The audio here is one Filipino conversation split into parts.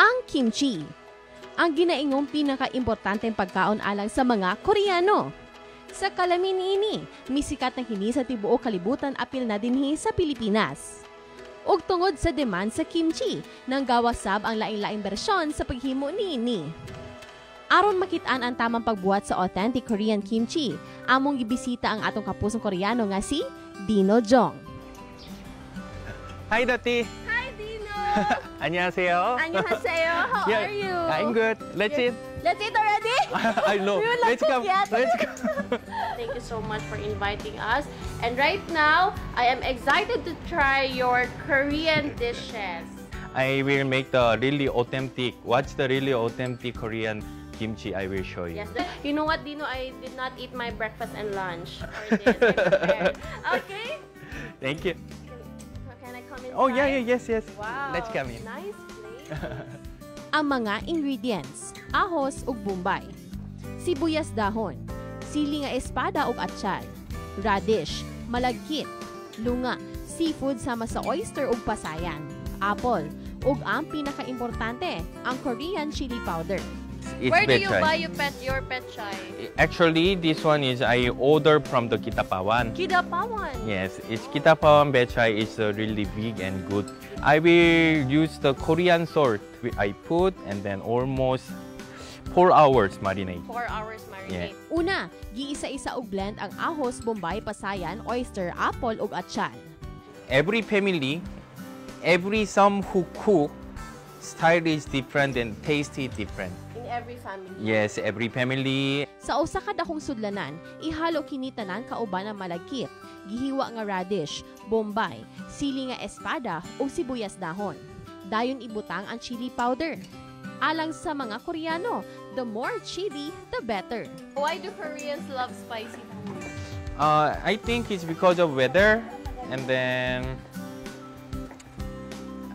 Ang kimchi. Ang ginaingong pinaka-importanteng pagkaon alang sa mga Koreano. Sa kalamin ini, misikat na kini sa tibuok kalibutan apil na dinhi sa Pilipinas. Ug tungod sa demand sa kimchi, nang gawasab ang laing-laing bersyon sa paghimo niini. Aron makitaan ang tamang pagbuhat sa authentic Korean kimchi, among gibisita ang atong kapusong Koreano nga si Dino Jong. Hi, Dati. Hi, Dino! 안녕하세요. Annyeonghaseyo. How are you? I'm good. Let's eat. Let's eat already? I know. We will not Let's go. cook yet. Let's go. Thank you so much for inviting us. And right now, I am excited to try your Korean dishes. I will make the really authentic. What's the really authentic Korean kimchi? I will show you. Yes. You know what, Dino? I did not eat my breakfast and lunch for this. I prepared. Okay. Thank you. Can I come inside? Oh, yeah, yes. Wow. Let's come in. Nice place. Ang mga ingredients: ahos ug bombay, sibuyas dahon, sili nga espada ug atsyal, radish, malagkit, lunga, seafood sama sa oyster ug pasayan, apple, ug ang pinaka-importante, ang Korean chili powder. It's Where do you Betchay. buy your pet chai? Actually, this one is I ordered from the Kitapawan. Kidapawan. Yes, it's Kitapawan Betchay. It's really big and good. I will use the Korean salt. I put and then almost 4 hours marinate. 4 hours marinade. Una, giisa-isa og blend ang ahos, bombay, pasayan, oyster, apple ug atsyal. Every family, some who cook, style is different and taste is different. In every family. Yes, every family. Sa usa ka dakong sudlanan, ihalo kini tanan kauban ang malagkit, gihiwa nga radish, bombay, sili nga espada ug sibuyas dahon. Dayon ibutang ang chili powder. Alang sa mga Koreano, the more chili, the better. Why do Koreans love spicy food? I think it's because of weather, and then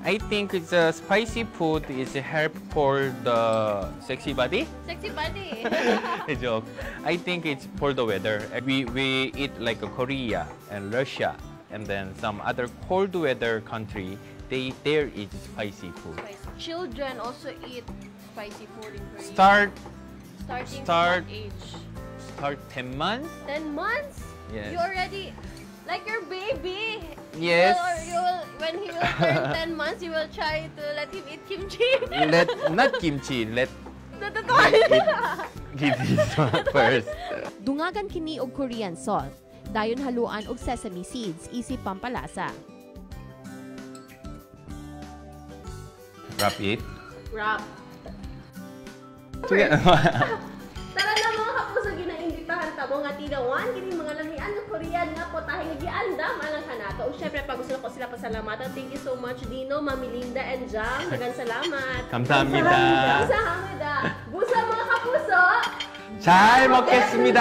I think it's spicy food is help for the sexy body. Sexy body. A joke. I think it's for the weather. We eat like Korea and Russia, and then some other cold weather country. There is spicy food. Children also eat spicy food in Korea. Starting What age? 10 months. 10 months? Yes. You already, like your baby. Yes. When he will turn 10 months, you will try to let him eat kimchi. Not kimchi. Let Totoo. eat this one first. Dungagan kini og Korean salt. Dayon haluan og sesame seeds isip pampalasa. Wrap it. Wrap. Sige. Tara na mga kapuso, ginaimbitahan ta mo nga tigawan kini mga lamian ng Korean nga po tayo giandam alang kanato. Ug syempre pag gusto ko sila pasalamatan. Thank you so much Dino, Mami Linda and Jam. Dagan salamat. 감사합니다. Kamsahamnida. Busa mga kapuso. 잘 먹겠습니다.